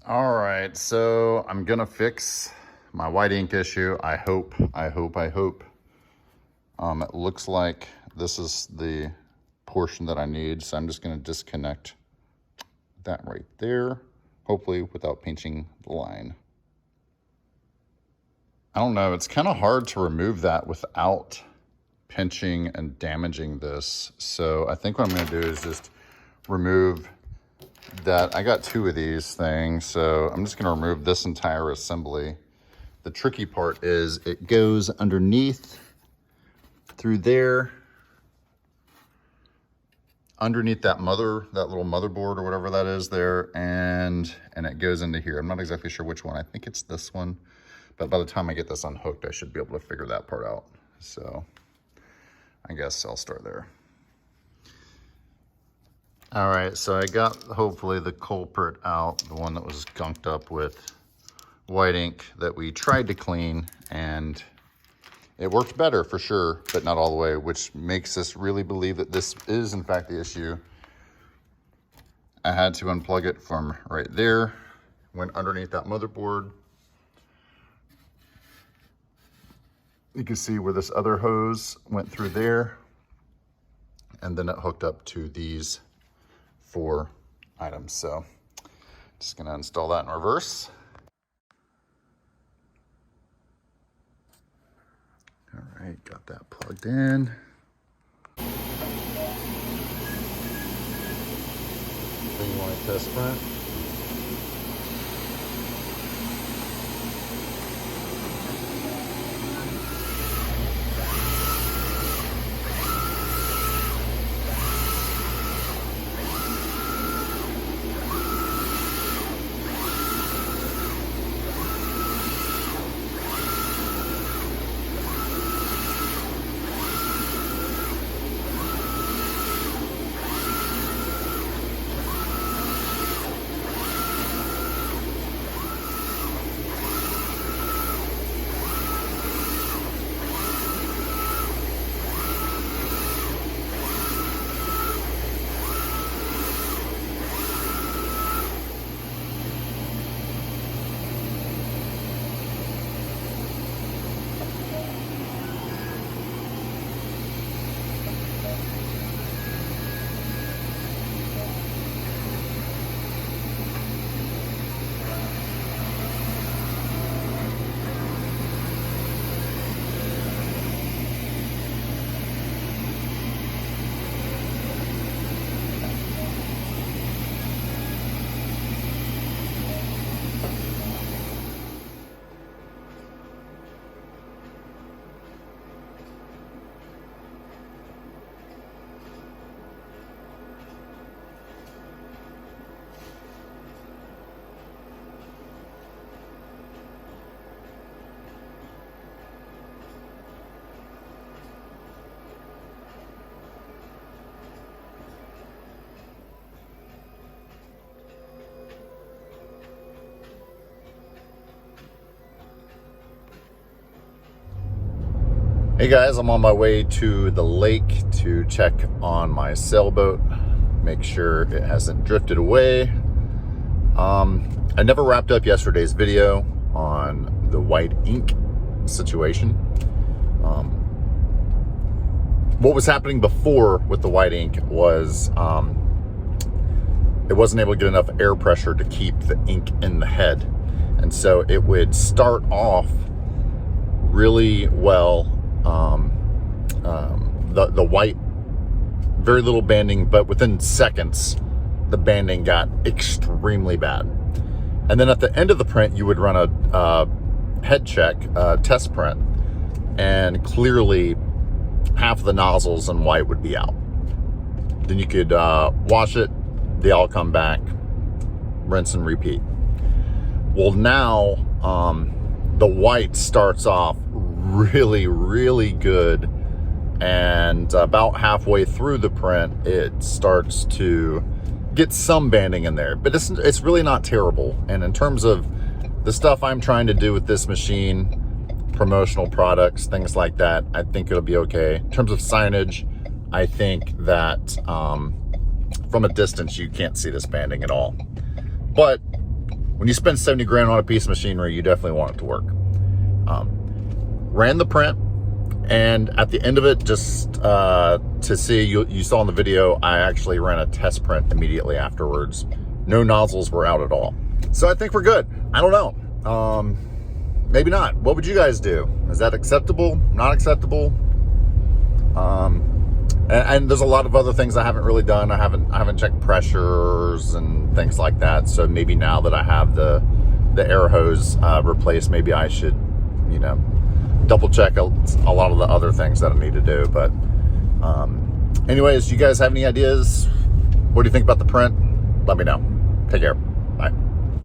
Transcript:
All right, so I'm gonna fix my white ink issue. I hope. It looks like this is the portion that I need, so I'm just gonna disconnect that right there, hopefully without pinching the line. I don't know, it's kind of hard to remove that without pinching and damaging this. So I think what I'm gonna do is just remove that. I got two of these things, so I'm just gonna remove this entire assembly. The tricky part is it goes underneath through there, underneath that little motherboard or whatever that is there, and it goes into here. I'm not exactly sure which one. I think it's this one, but by the time I get this unhooked, I should be able to figure that part out. So I guess I'll start there. All right, so I got hopefully the culprit out, the one that was gunked up with white ink that we tried to clean, and it worked better for sure, but not all the way, which makes us really believe that this is in fact the issue. I had to unplug it from right there, went underneath that motherboard. You can see where this other hose went through there, and then it hooked up to these 4 items. So just gonna install that in reverse. All right, got that plugged in. Sigmont test print. Hey guys, I'm on my way to the lake to check on my sailboat, make sure it hasn't drifted away. I never wrapped up yesterday's video on the white ink situation. What was happening before with the white ink was it wasn't able to get enough air pressure to keep the ink in the head. And so it would start off really well. The white, very little banding, but within seconds, the banding got extremely bad. And then at the end of the print, you would run a head check, test print, and clearly half of the nozzles in white would be out. Then you could wash it, they all come back, rinse and repeat. Well, now the white starts off really, really good, and about halfway through the print, it starts to get some banding in there, but it's really not terrible. And in terms of the stuff I'm trying to do with this machine, promotional products, things like that, I think it'll be okay. In terms of signage, I think that from a distance, you can't see this banding at all. But when you spend 70 grand on a piece of machinery, you definitely want it to work. Ran the print, and at the end of it, just to see, you saw in the video, I actually ran a test print immediately afterwards. No nozzles were out at all. So I think we're good. I don't know. Maybe not. What would you guys do? Is that acceptable? Not acceptable? And there's a lot of other things I haven't really done. I haven't checked pressures and things like that. So maybe now that I have the air hose replaced, maybe I should, you know, double check a lot of the other things that I need to do. But anyways, you guys have any ideas? What do you think about the print? Let me know. Take care.